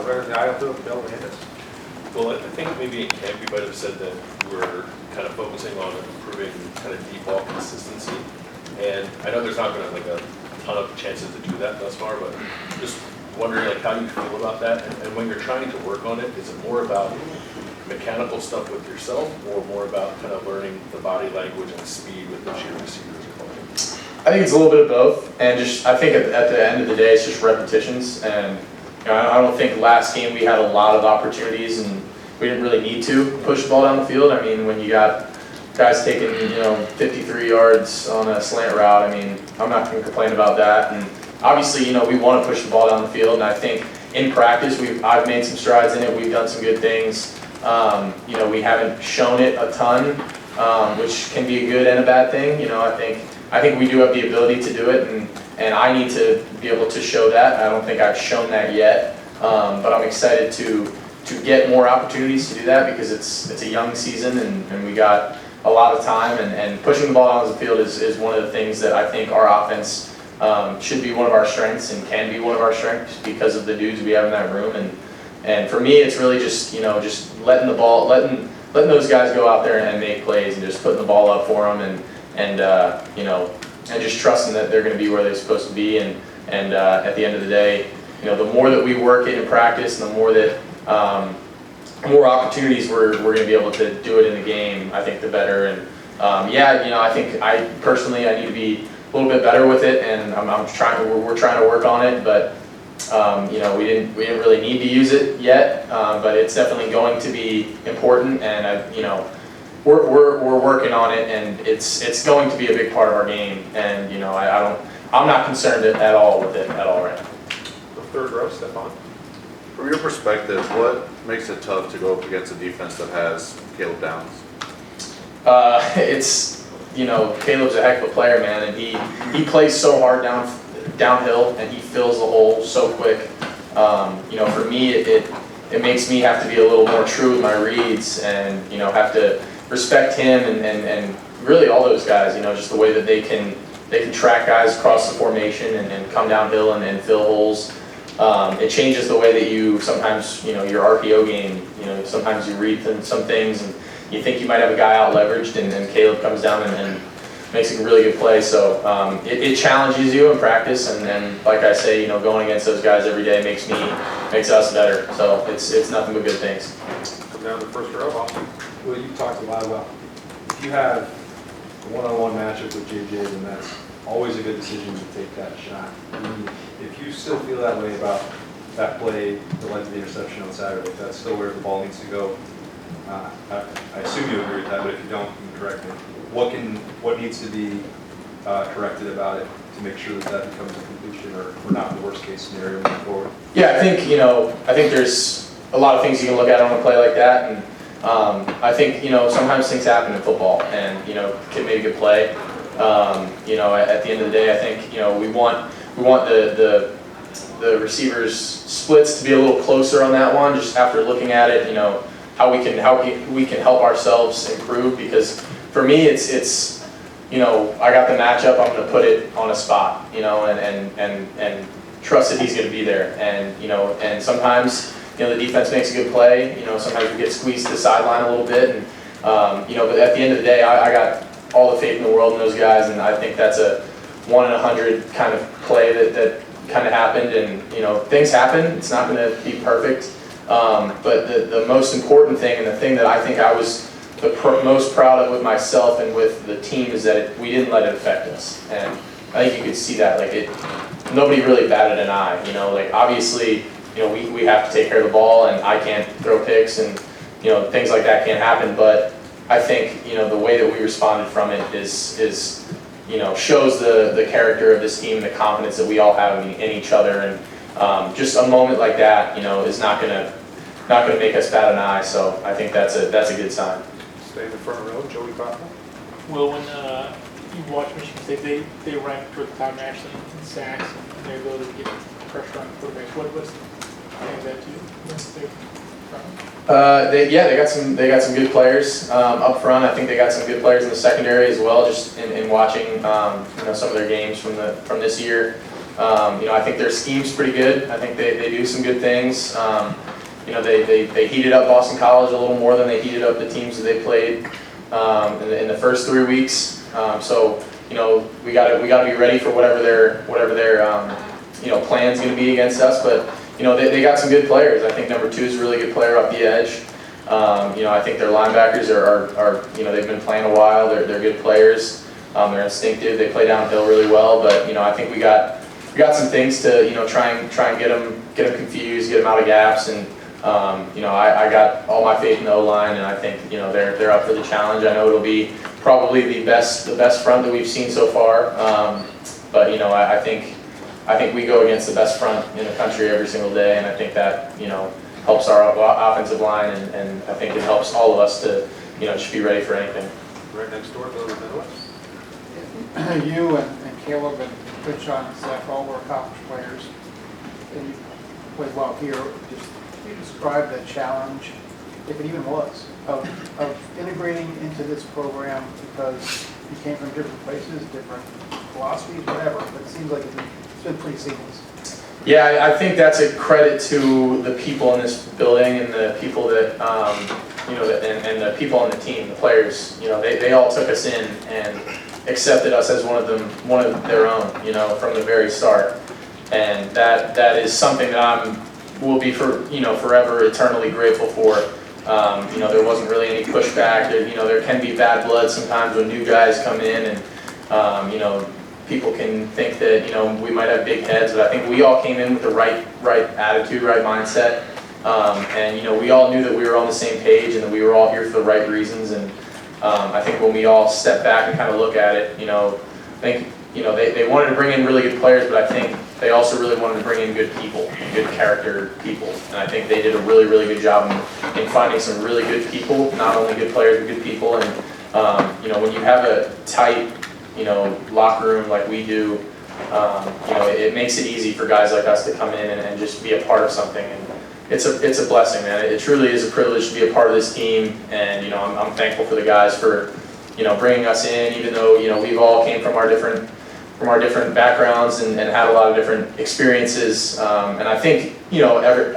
right in the eye of the bill and hit us. Well, I think maybe in camp you might have said that we're kind of focusing on improving kind of deep ball consistency. And I know there's not been like a ton of chances to do that thus far, but just wondering like how you feel about that. And when you're trying to work on it, is it more about mechanical stuff with yourself or more about kind of learning the body language and speed with which your receivers are playing? I think it's a little bit of both, and just I think at the end of the day, it's just repetitions. And you know, I don't think last game we had a lot of opportunities, and we didn't really need to push the ball down the field. I mean, when you got guys taking 53 yards on a slant route, I mean, I'm not going to complain about that. And obviously, we want to push the ball down the field, and I think in practice I've made some strides in it. We've done some good things. We haven't shown it a ton, which can be a good and a bad thing. I think we do have the ability to do it, and I need to be able to show that. I don't think I've shown that yet, but I'm excited to get more opportunities to do that because it's a young season and we got a lot of time, and pushing the ball down the field is one of the things that I think our offense should be one of our strengths and can be one of our strengths because of the dudes we have in that room. And for me, it's really just letting those guys go out there and make plays and just putting the ball up for them and just trusting that they're going to be where they're supposed to be. And at the end of the day, the more that we work it in practice, and the more that more opportunities we're going to be able to do it in the game, I think the better. And I think I personally need to be a little bit better with it, and we're trying to work on it, but we didn't really need to use it yet, but it's definitely going to be important, and we're working on it, and it's going to be a big part of our game, and I'm not concerned at all with it at all right now. The third row, Stephon. From your perspective, what makes it tough to go up against a defense that has Caleb Downs? Caleb's a heck of a player, man, and he plays so hard downhill, and he fills the hole so quick. For me, it makes me have to be a little more true with my reads, and have to respect him and really all those guys. Just the way that they can track guys across the formation and come downhill and fill holes. It changes the way that you sometimes, your RPO game, sometimes you read some things and you think you might have a guy out leveraged, and then Caleb comes down and makes a really good play. So it challenges you in practice, and like I say, going against those guys every day makes us better. So it's nothing but good things. Come down to the first row, Austin. Well, you've talked a lot about if you have a one-on-one matchup with JJ, then that's always a good decision to take that shot. If you still feel that way about that play that led to the interception on Saturday, if that's still where the ball needs to go, I assume you agree with that, but if you don't, you can correct me. What needs to be corrected about it to make sure that becomes a completion or not the worst case scenario moving forward? Yeah, I think there's a lot of things you can look at on a play like that, and I think sometimes things happen in football, and kid made a good play. At the end of the day, I think we want the receivers splits to be a little closer on that one. Just after looking at it, how we can help ourselves improve. Because for me, it's I got the matchup. I'm going to put it on a spot, and trust that he's going to be there. And sometimes the defense makes a good play. Sometimes we get squeezed to the sideline a little bit, and but at the end of the day, I got all the faith in the world in those guys, and I think that's a 1 in 100 kind of play that kind of happened. And things happen. It's not going to be perfect, but the most important thing, and the thing that I think I was the most proud of with myself and with the team, is that we didn't let it affect us. And I think you could see that. Nobody really batted an eye. Obviously, we have to take care of the ball, and I can't throw picks, and things like that can't happen. But I think the way that we responded from it is shows the character of this team, the confidence that we all have in each other, and just a moment like that is not gonna make us bat an eye. So I think that's a good sign. Stay in the front row, Joey Kaufman. Well, when you watch Michigan State, they rank toward the top nationally in sacks and their ability to get pressure on quarterbacks. What's that to you? What's their they got some good players up front. I think they got some good players in the secondary as well. Just in watching some of their games from this year, I think their scheme's pretty good. I think they do some good things. They heated up Boston College a little more than they heated up the teams that they played in the first 3 weeks. We got to be ready for whatever their plan's going to be against us. But they got some good players. I think number 2 is a really good player off the edge. I think their linebackers are they've been playing a while. They're good players. They're instinctive. They play downhill really well. But I think we got some things to try and get them confused, get them out of gaps, and I got all my faith in the O-line, and I think they're up for the challenge. I know it'll be probably the best front that we've seen so far. But I think we go against the best front in the country every single day, and I think that helps our offensive line, and I think it helps all of us to just be ready for anything. Right next door, Bill Midwest. You and Caleb and Coach Sean and Zach all were accomplished players, and you played well here. Just can you describe the challenge, if it even was, of integrating into this program, because you came from different places, different philosophies, whatever, but it seems like it's been pretty seamless. Yeah, I think that's a credit to the people in this building and the people that, and the people on the team, the players. They all took us in and accepted us as one of their own, from the very start. And that is something that will be forever eternally grateful for. There wasn't really any pushback. There can be bad blood sometimes when new guys come in, and people can think that we might have big heads, but I think we all came in with the right attitude, right mindset, and we all knew that we were on the same page and that we were all here for the right reasons. And I think when we all step back and kind of look at it, I think they wanted to bring in really good players, but I think they also really wanted to bring in good people, good character people, and I think they did a really, really good job in finding some really good people, not only good players but good people. And when you have a tight locker room like we do, it makes it easy for guys like us to come in and just be a part of something. And it's a blessing, man. It truly is a privilege to be a part of this team, and I'm thankful for the guys for bringing us in, even though we've all came from our different backgrounds and had a lot of different experiences. And I think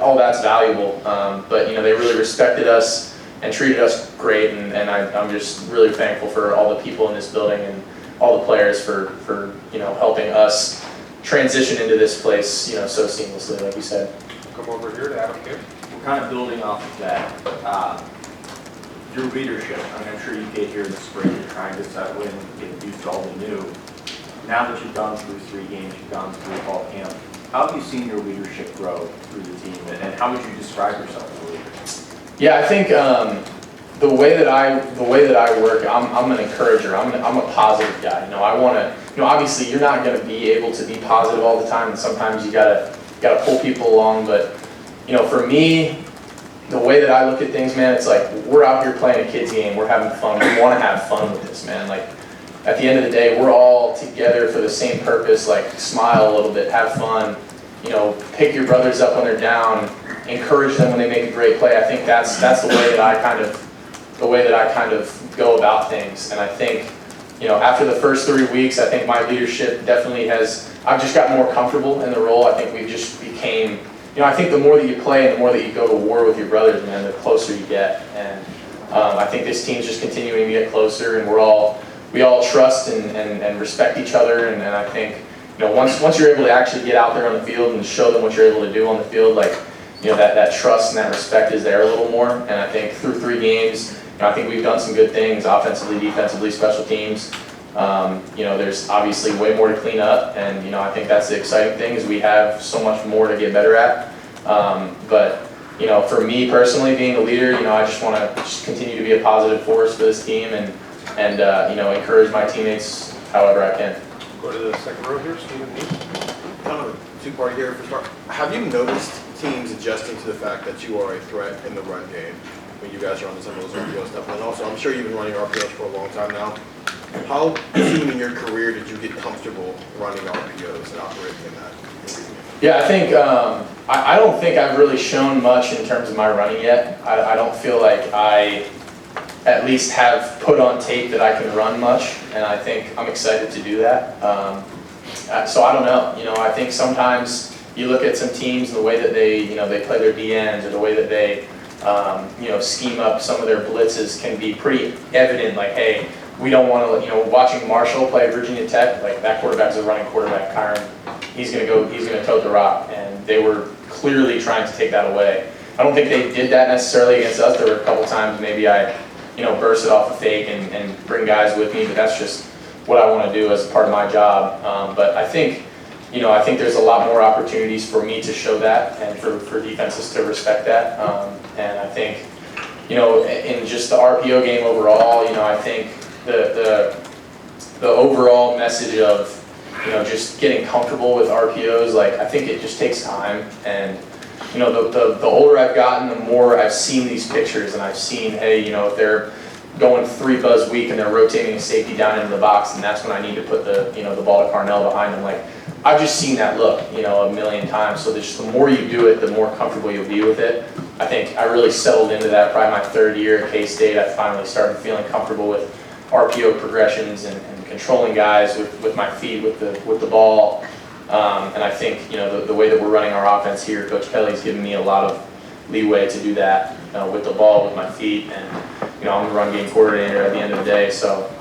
all that's valuable. But they really respected us and treated us great, and I'm just really thankful for all the people in this building and all the players for helping us transition into this place so seamlessly, like you said. Come over here to Adam here. We're kind of building off of that. Your leadership, I'm sure you get here in the spring, you're trying to settle in, get used to all the new. Now that you've gone through 3 games, you've gone through fall camp, how have you seen your leadership grow through the team, and how would you describe yourself as a leader? Yeah, I think the way that I work, I'm an encourager. I'm a positive guy. I want to. Obviously, you're not going to be able to be positive all the time, and sometimes you gotta pull people along. But for me, the way that I look at things, man, it's like we're out here playing a kids game. We're having fun. We want to have fun with this, man. Like at the end of the day, we're all together for the same purpose. Like smile a little bit, have fun. Pick your brothers up when they're down. Encourage them when they make a great play. I think that's the way that I kind of go about things. And I think after the first 3 weeks, I think my leadership definitely has. I've just gotten more comfortable in the role. I think we just became. I think the more that you play and the more that you go to war with your brothers, man, the closer you get. And I think this team's just continuing to get closer, and we all trust and respect each other. And I think once you're able to actually get out there on the field and show them what you're able to do on the field, like that trust and that respect is there a little more. And I think through 3 games, I think we've done some good things offensively, defensively, special teams. There's obviously way more to clean up, and I think that's the exciting thing is we have so much more to get better at. But for me personally, being a leader, I just want to continue to be a positive force for this team and encourage my teammates however I can. Go to the second row here, Stephen Meade. Kind of a 2-part here for start. Have you noticed teams adjusting to the fact that you are a threat in the run game when you guys are on some of those RPO stuff? And also, I'm sure you've been running RPOs for a long time now. How soon in your career did you get comfortable running RPOs and operating in that? Yeah, I think I don't think I've really shown much in terms of my running yet. I don't feel like I at least have put on tape that I can run much, and I think I'm excited to do that. So I don't know, I think sometimes you look at some teams, the way that they play their DNs or the way that they, scheme up some of their blitzes can be pretty evident, like, hey, we don't want to, watching Marshall play Virginia Tech, like that quarterback's a running quarterback, Kyron, he's going to tote the rock, and they were clearly trying to take that away. I don't think they did that necessarily against us. There were a couple times maybe I, burst it off a fake and bring guys with me, but that's just what I want to do as part of my job. But I think there's a lot more opportunities for me to show that and for defenses to respect that. And I think, in just the RPO game overall, I think the overall message of, just getting comfortable with RPOs, like I think it just takes time. And, the older I've gotten, the more I've seen these pictures and I've seen, hey, if they're going 3 buzz weak and they're rotating a safety down into the box, and that's when I need to put the ball to Carnell behind them. Like, I've just seen that look, a million times. So just the more you do it, the more comfortable you'll be with it. I think I really settled into that probably my 3rd year at K-State. I finally started feeling comfortable with RPO progressions and controlling guys with my feet, with the ball. And I think, the way that we're running our offense here, Coach Kelly's given me a lot of leeway to do that with the ball, with my feet, and I'm the run game coordinator at the end of the day. So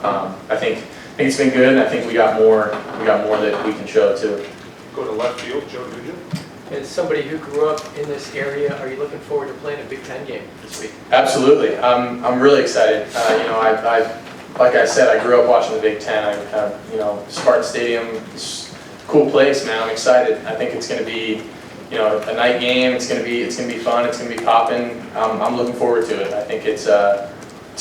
I think it's been good, and I think we got more that we can show too. Go to left field, Joe Nugent. As somebody who grew up in this area, are you looking forward to playing a Big Ten game this week? Absolutely, I'm really excited. Like I said, I grew up watching the Big Ten. Spartan Stadium, cool place, man. I'm excited. I think it's going to be, a night game. It's going to be fun. It's going to be popping. I'm looking forward to it. I think it's a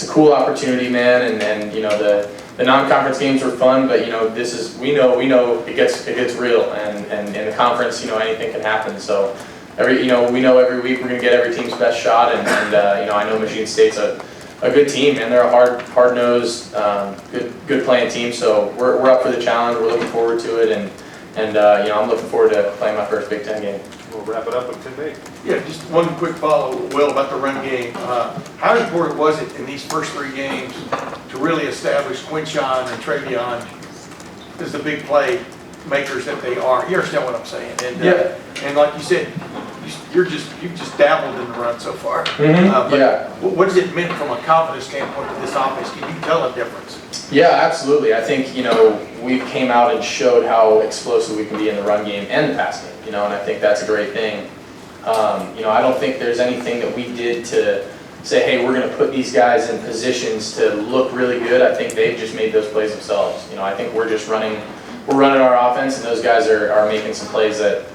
cool opportunity, man. And the non-conference games were fun, but we know it gets real. And in the conference, anything can happen. So we know every week we're going to get every team's best shot. And I know Michigan State's a good team, and they're a hard-nosed, good playing team. So we're up for the challenge. We're looking forward to it, and I'm looking forward to playing my first Big Ten game. We'll wrap it up with Tim May. Yeah, just one quick follow, Will, about the run game. How important was it in these first 3 games to really establish Quinshon and Travion as the big play makers that they are? You understand what I'm saying? And, and like you said, you've just dabbled in the run so far. But what has it meant from a confidence standpoint to this offense? Can you tell a difference? Yeah, absolutely. I think, we came out and showed how explosive we can be in the run game and the pass game, and I think that's a great thing. I don't think there's anything that we did to say, hey, we're going to put these guys in positions to look really good. I think they've just made those plays themselves. I think we're running our offense, and those guys are making some plays that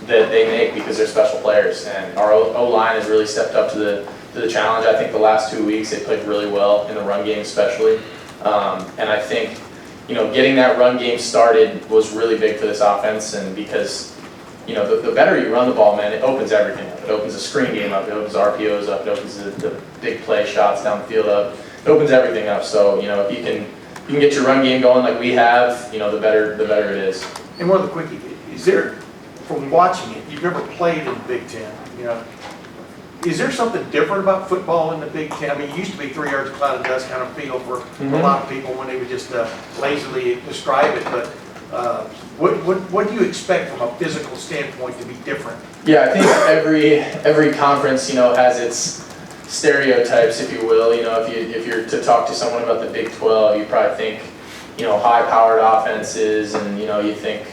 they make because they're special players. And our O-line has really stepped up to the challenge. I think the last 2 weeks they played really well in the run game especially. And I think, getting that run game started was really big for this offense, and because, the better you run the ball, man, it opens everything up. It opens the screen game up, it opens RPOs up, it opens the big play shots down the field up, it opens everything up. So, if you can get your run game going like we have, the better it is. And one of the quickie, is there, from watching it, you've never played in the Big Ten, is there something different about football in the Big Ten? I mean, it used to be 3 yards, a cloud of dust kind of feel for a lot of people when they would just lazily describe it. But what do you expect from a physical standpoint to be different? Yeah, I think every conference, has its stereotypes, if you will. If you're to talk to someone about the Big 12, you probably think, high-powered offenses, and you think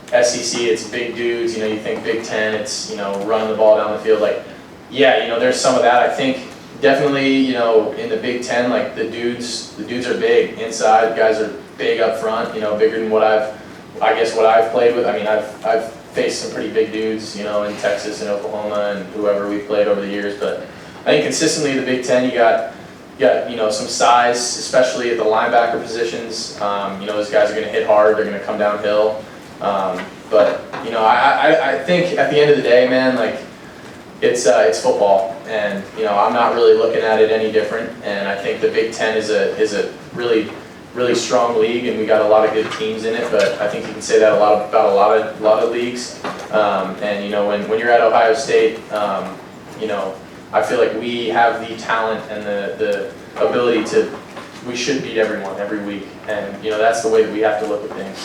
SEC, it's big dudes. You think Big Ten, it's running the ball down the field. Like, yeah, there's some of that. I think definitely, in the Big Ten, like the dudes are big inside. Guys are big up front. Bigger than what I've played with. I mean, I've faced some pretty big dudes, in Texas and Oklahoma and whoever we've played over the years. But I think consistently in the Big Ten, you got some size, especially at the linebacker positions. Those guys are going to hit hard. They're going to come downhill. But I think at the end of the day, man, like, it's football, and I'm not really looking at it any different. And I think the Big Ten is a really strong league, and we got a lot of good teams in it. But I think you can say that about a lot of leagues. And when you're at Ohio State, I feel like we have the talent and the ability we should beat everyone every week, and that's the way that we have to look at things.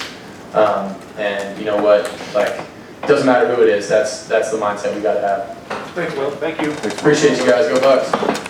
And you know what, like, doesn't matter who it is, that's the mindset we gotta have. Thanks, Will. Thank you. Appreciate you guys, go Bucks.